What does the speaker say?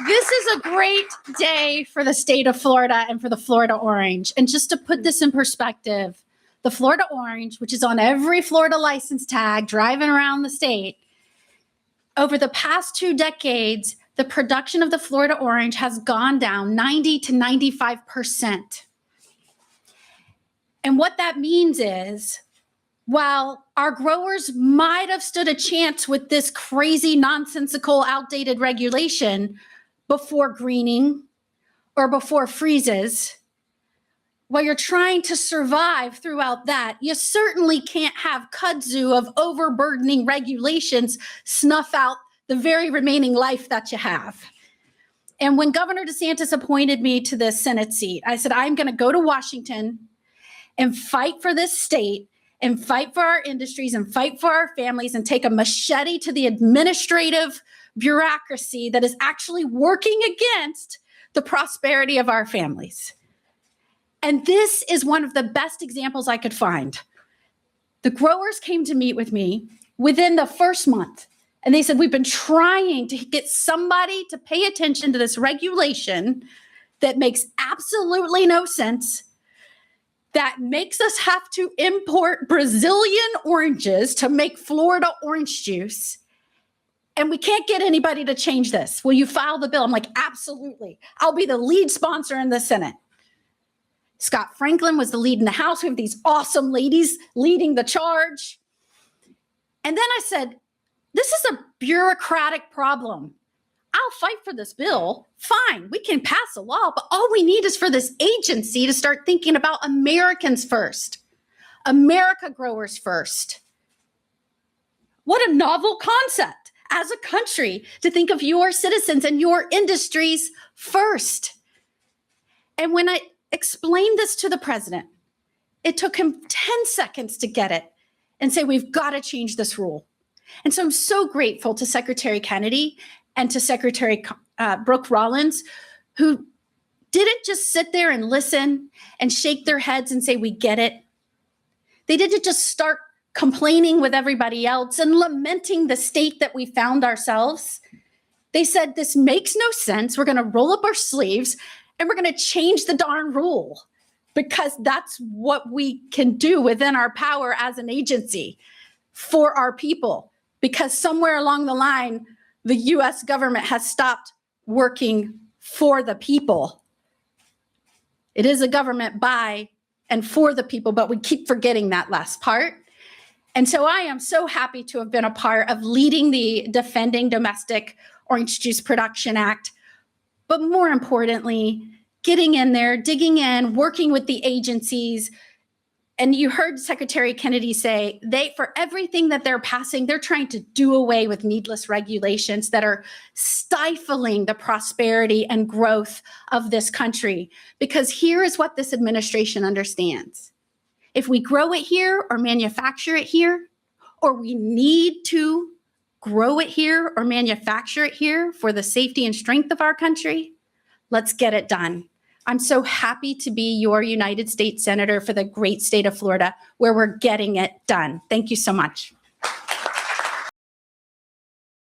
This is a great day for the state of Florida and for the Florida orange. And just to put this in perspective, the Florida orange, which is on every Florida license tag driving around the state, over the past 2 decades, the production of the Florida orange has gone down 90 to 95%. And what that means is, while our growers might have stood a chance with this crazy, nonsensical, outdated regulation before greening or before freezes, while you're trying to survive throughout that, you certainly can't have kudzu of overburdening regulations snuff out the very remaining life that you have. And when Governor DeSantis appointed me to the Senate seat, I said, I'm going to go to Washington and fight for this state and fight for our industries and fight for our families and take a machete to the administrative bureaucracy that is actually working against the prosperity of our families. And this is one of the best examples I could find. The growers came to meet with me within the first month, and they said, we've been trying to get somebody to pay attention to this regulation that makes absolutely no sense, that makes us have to import Brazilian oranges to make Florida orange juice. And we can't get anybody to change this. Will you file the bill? I'm like, absolutely. I'll be the lead sponsor in the Senate. Scott Franklin was the lead in the House. We have these awesome ladies leading the charge. And then I said, this is a bureaucratic problem. I'll fight for this bill. Fine, we can pass a law, but all we need is for this agency to start thinking about Americans first, America growers first. What a novel concept as a country to think of your citizens and your industries first. And when I explained this to the president, it took him 10 seconds to get it and say, we've got to change this rule. And so I'm so grateful to Secretary Kennedy and to Secretary Brooke Rollins, who didn't just sit there and listen and shake their heads and say, we get it. They didn't just start complaining with everybody else and lamenting the state that we found ourselves. They said, this makes no sense. We're going to roll up our sleeves and we're going to change the darn rule, because that's what we can do within our power as an agency for our people. Because somewhere along the line, the US government has stopped working for the people. It is a government by and for the people, but we keep forgetting that last part. And so I am so happy to have been a part of leading the Defending Domestic Orange Juice Production Act, but more importantly, getting in there, digging in, working with the agencies. And you heard Secretary Kennedy say, for everything that they're passing, they're trying to do away with needless regulations that are stifling the prosperity and growth of this country. Because here is what this administration understands. If we grow it here or manufacture it here, or we need to grow it here or manufacture it here for the safety and strength of our country, let's get it done. I'm so happy to be your United States Senator for the great state of Florida, where we're getting it done. Thank you so much.